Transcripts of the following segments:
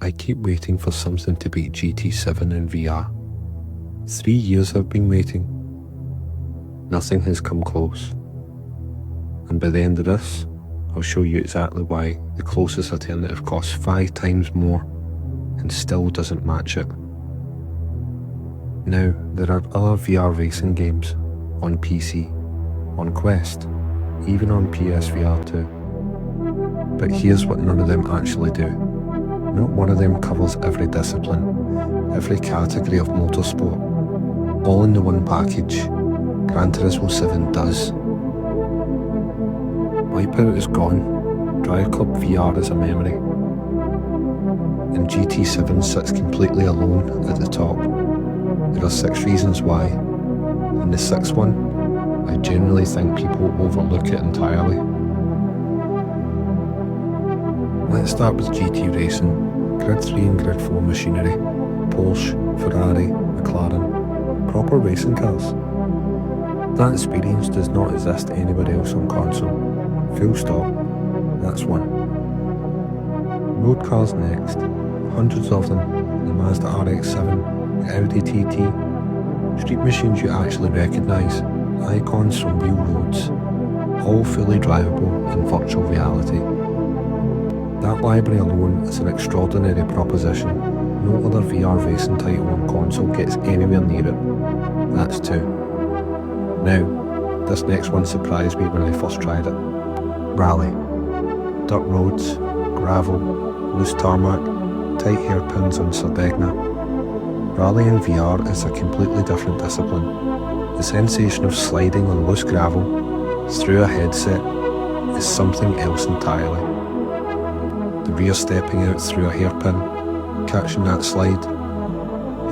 I keep waiting for something to beat GT7 in VR. 3 years I've been waiting. Nothing has come close. And by the end of this, I'll show you exactly why the closest alternative costs 5 times more and still doesn't match it. Now, there are other VR racing games on PC, on Quest, even on PSVR2. But here's what none of them actually do. Not one of them covers every discipline, every category of motorsport, all in the one package. Gran Turismo 7 does. Wipeout is gone, Drive Club VR is a memory, and GT7 sits completely alone at the top. There are 6 reasons why, and the 6th one, I generally think people overlook it entirely. Let's start with GT racing. Grid 3 and Grid 4 machinery, Porsche, Ferrari, McLaren, proper racing cars. That experience does not exist anywhere else on console. Full stop, that's one. Road cars next, hundreds of them, the Mazda RX-7, the Audi TT, street machines you actually recognise, icons from real roads, all fully drivable in virtual reality. That library alone is an extraordinary proposition. No other VR racing title on console gets anywhere near it. That's 2. Now, this next one surprised me when I first tried it. Rally. Dirt roads, gravel, loose tarmac, tight hairpins on Sardegna. Rally in VR is a completely different discipline. The sensation of sliding on loose gravel through a headset is something else entirely. The rear stepping out through a hairpin, catching that slide.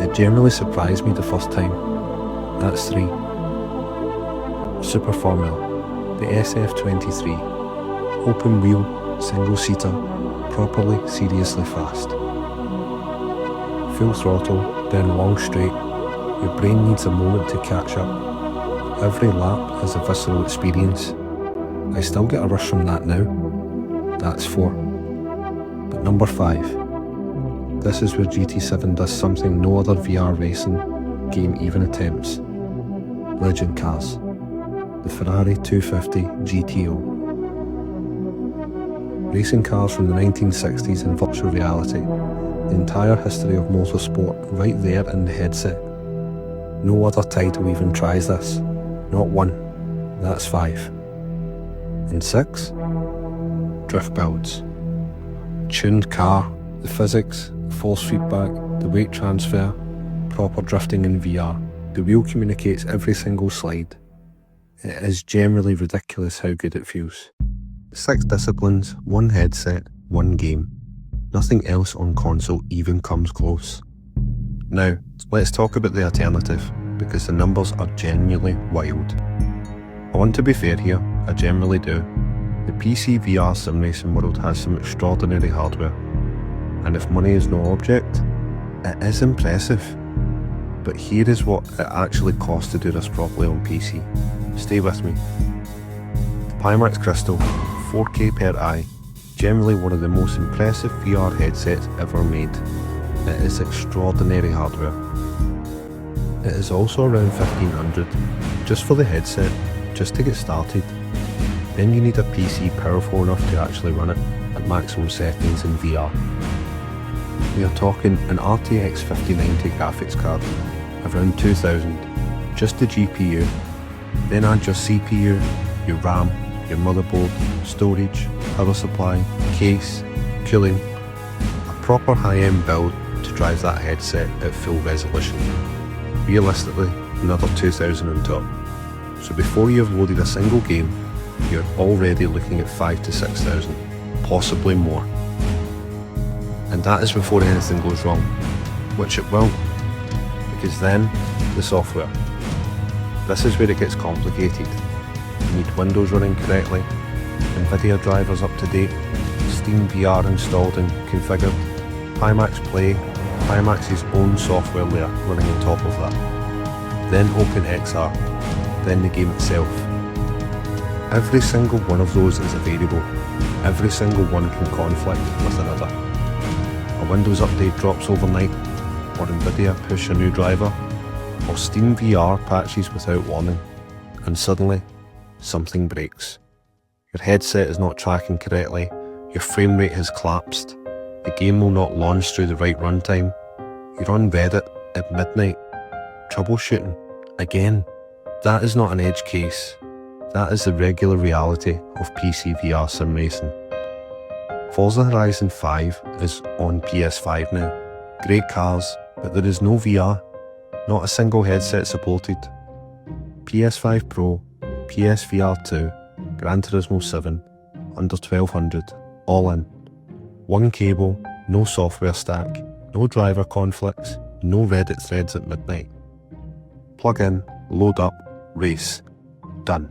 It generally surprised me the first time. That's 3. Super Formula, the SF23, open wheel, single seater, properly, seriously fast. Full throttle, then long straight, your brain needs a moment to catch up. Every lap is a visceral experience. I still get a rush from that now. That's 4. But number 5. This is where GT7 does something no other VR racing game even attempts. Legend cars. The Ferrari 250 GTO. Racing cars from the 1960s in virtual reality. The entire history of motorsport right there in the headset. No other title even tries this. Not one. That's 5. And 6? Drift builds. Tuned car, the physics, force feedback, the weight transfer, proper drifting in VR. The wheel communicates every single slide. It is generally ridiculous how good it feels. 6 disciplines, 1 headset, 1 game. Nothing else on console even comes close. Now, let's talk about the alternative, because the numbers are genuinely wild. I want to be fair here, I generally do. The PC VR sim racing world has some extraordinary hardware, and if money is no object, it is impressive. But here is what it actually costs to do this properly on PC. Stay with me. The Pimax Crystal, 4K per eye, generally one of the most impressive VR headsets ever made. It is extraordinary hardware. It is also around $1,500, just for the headset, just to get started. Then you need a PC powerful enough to actually run it at maximum settings in VR. We are talking an RTX 5090 graphics card, around 2,000, just the GPU. Then add your CPU, your RAM, your motherboard, storage, power supply, case, cooling, a proper high-end build to drive that headset at full resolution. Realistically, another 2,000 on top. So before you've loaded a single game, you're already looking at 5,000 to 6,000, possibly more. And that is before anything goes wrong, which it will, because then, the software. This is where it gets complicated. You need Windows running correctly, NVIDIA drivers up to date, Steam VR installed and configured, Pimax Play, Pimax's own software layer running on top of that. Then OpenXR, then the game itself. Every single one of those is a variable. Every single one can conflict with another. A Windows update drops overnight, or Nvidia push a new driver, or Steam VR patches without warning, and suddenly, something breaks. Your headset is not tracking correctly, your frame rate has collapsed, the game will not launch through the right runtime, you're on Reddit at midnight, troubleshooting, again. That is not an edge case, that is the regular reality of PC VR sim racing. Forza Horizon 5 is on PS5 now. Great cars, but there is no VR, not a single headset supported. PS5 Pro, PSVR2, Gran Turismo 7, under 1200, all in. One cable, no software stack, no driver conflicts, no Reddit threads at midnight. Plug in, load up, race, done.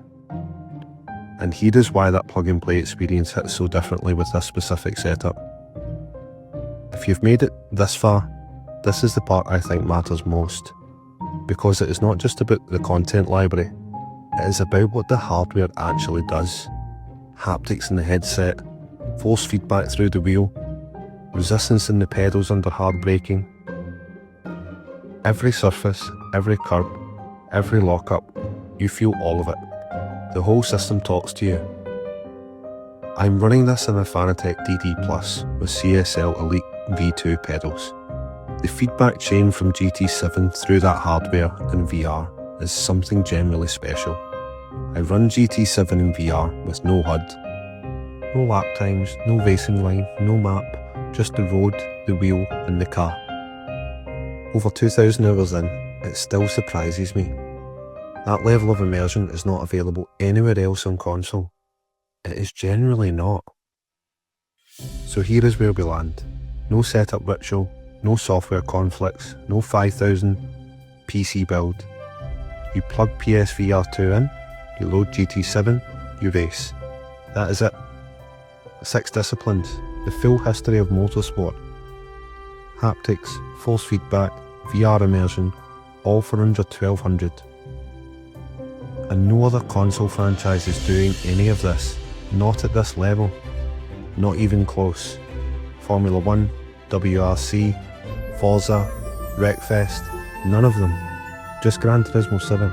And here is why that plug and play experience hits so differently with this specific setup. If you've made it this far, this is the part I think matters most, because it is not just about the content library, it is about what the hardware actually does. Haptics in the headset, force feedback through the wheel, resistance in the pedals under hard braking. Every surface, every curb, every lockup, you feel all of it. The whole system talks to you. I'm running this in a Fanatec DD Plus with CSL Elite V2 pedals. The feedback chain from GT7 through that hardware in VR is something genuinely special. I run GT7 in VR with no HUD, no lap times, no racing line, no map, just the road, the wheel and the car. Over 2,000 hours in, it still surprises me. That level of immersion is not available anywhere else on console. It is generally not. So here is where we land. No setup ritual, no software conflicts, no 5,000 PC build. You plug PSVR2 in, you load GT7, you race. That is it. 6 disciplines, the full history of motorsport. Haptics, force feedback, VR immersion, all for under 1,200. And no other console franchise is doing any of this, not at this level, not even close. Formula 1, WRC, Forza, Wreckfest, none of them, just Gran Turismo 7.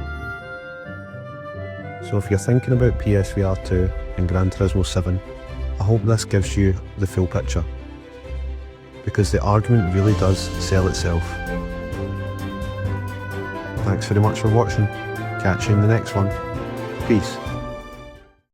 So if you're thinking about PSVR2 and Gran Turismo 7, I hope this gives you the full picture, because the argument really does sell itself. Thanks very much for watching. Catch you in the next one. Peace.